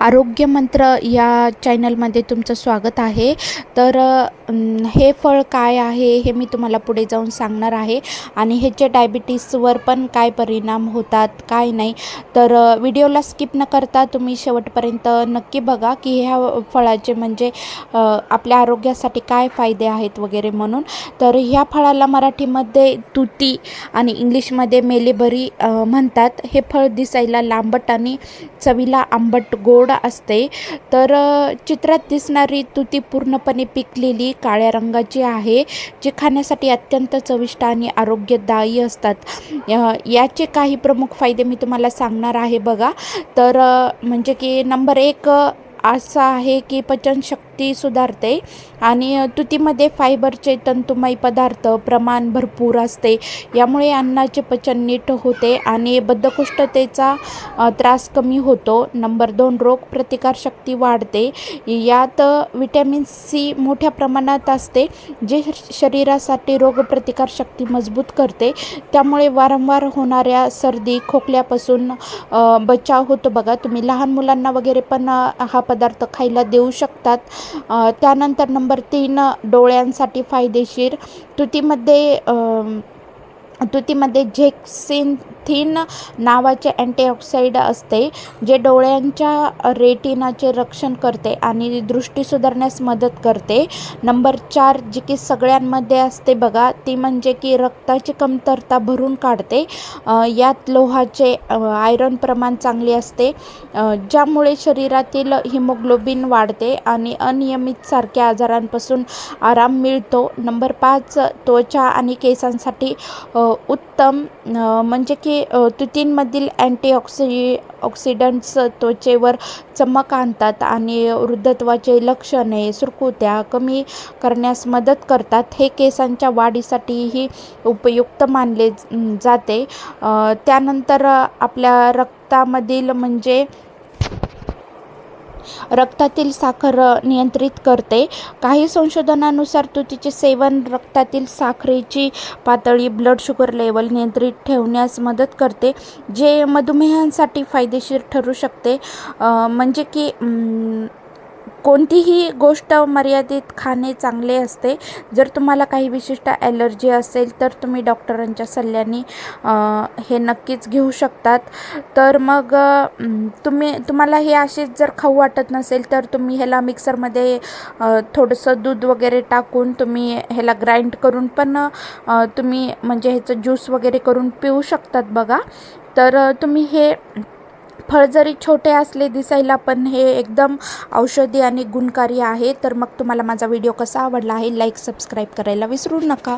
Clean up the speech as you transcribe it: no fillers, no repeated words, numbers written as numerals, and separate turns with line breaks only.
आरोग्य मंत्र या चॅनलमध्ये तुमचं स्वागत आहे. तर हे फळ काय आहे हे मी तुम्हाला पुढे जाऊन सांगणार आहे आणि ह्याचे डायबिटीसवर पण काय परिणाम होतात काय नाही. तर व्हिडिओला स्किप न करता तुम्ही शेवटपर्यंत नक्की बघा की ह्या फळाचे म्हणजे आपल्या आरोग्यासाठी काय फायदे आहेत वगैरे म्हणून. तर ह्या फळाला मराठीमध्ये तुती आणि इंग्लिशमध्ये मेलीबरी म्हणतात. हे फळ दिसायला लांबट आणि चवीला आंबट गोड असते. तर चित्रात दिसणारी तुती पूर्णपणे पिकलेली काळ्या रंगाची आहे, जी खाण्यासाठी अत्यंत चविष्ट आणि आरोग्यदायी असतात. याचे काही प्रमुख फायदे मी तुम्हाला सांगणार आहे बघा. तर म्हणजे की नंबर 1 असं आहे की पचनशक्ती सुधारते आणि तुतीमध्ये फायबरचे तंतुमय पदार्थ प्रमाण भरपूर असते. यामुळे अन्नाचे पचन नीट होते आणि बद्धकोष्ठतेचा त्रास कमी होतो. नंबर 2 रोगप्रतिकारशक्ती वाढते. यात विटॅमिन सी मोठ्या प्रमाणात असते, जे शरीरासाठी रोगप्रतिकारशक्ती मजबूत करते. त्यामुळे वारंवार होणाऱ्या सर्दी खोकल्यापासून बचाव होतो बघा. तुम्ही लहान मुलांना वगैरे पण हा पदार्थ खायला देऊ शकतात. त्यानंतर नंबर 3 डोळ्यांसाठी फायदेशीर. तुतीमध्ये झेक्सिनथिन नावाचे अँटीऑक्सिडंट असते, जे डोळ्यांच्या रेटिनाचे रक्षण करते आणि दृष्टी सुधारण्यास मदत करते. नंबर 4 जी की सगळ्यांमध्ये असते बघा, ती म्हणजे की रक्ताची कमतरता भरून काढते. यात लोहाचे आयरन प्रमाण चांगले असते, ज्यामुळे शरीरातील हिमोग्लोबिन वाढते आणि अनियमित सारख्या आजारांपासून आराम मिळतो. नंबर 5 त्वचा आणि केसांसाठी उत्तम, म्हणजे की तुतींमधील ऑक्सिडंट्स त्वचेवर चमक आणतात आणि वृद्धत्वाचे लक्षणे सुरकुत्या कमी करण्यास मदत करतात. हे केसांच्या वाढीसाठीही उपयुक्त मानले जाते. त्यानंतर आपल्या रक्तातील साखर नियंत्रित करते. काही संशोधनानुसार तुतीचे सेवन रक्तातील साखरेची पातळी ब्लड शुगर लेवल नियंत्रित ठेवण्यास मदत करते, जे मधुमेहांसाठी फायदेशीर ठरू शकते. म्हणजे की कोणतीही गोष्ट मर्यादित खाणे चांगले असते. जर तुम्हाला काही विशिष्ट ॲलर्जी असेल तर तुम्ही डॉक्टरांच्या सल्ल्याने हे नक्कीच घेऊ शकतात. तर मग तुम्हाला हे असेच जर खाऊ वाटत नसेल तर तुम्ही ह्याला मिक्सरमध्ये थोडंसं दूध वगैरे टाकून तुम्ही ह्याला ग्राइंड करून पण तुम्ही म्हणजे ह्याचं ज्यूस वगैरे करून पिऊ शकतात बघा. तर तुम्ही हे फळ जरी छोटे असले दिसायला, पण हे एकदम औषधी आणि गुणकारी आहे. तर मग तुम्हाला माझा व्हिडिओ कसा आवडला आहे, लाईक सबस्क्राईब करायला विसरू नका.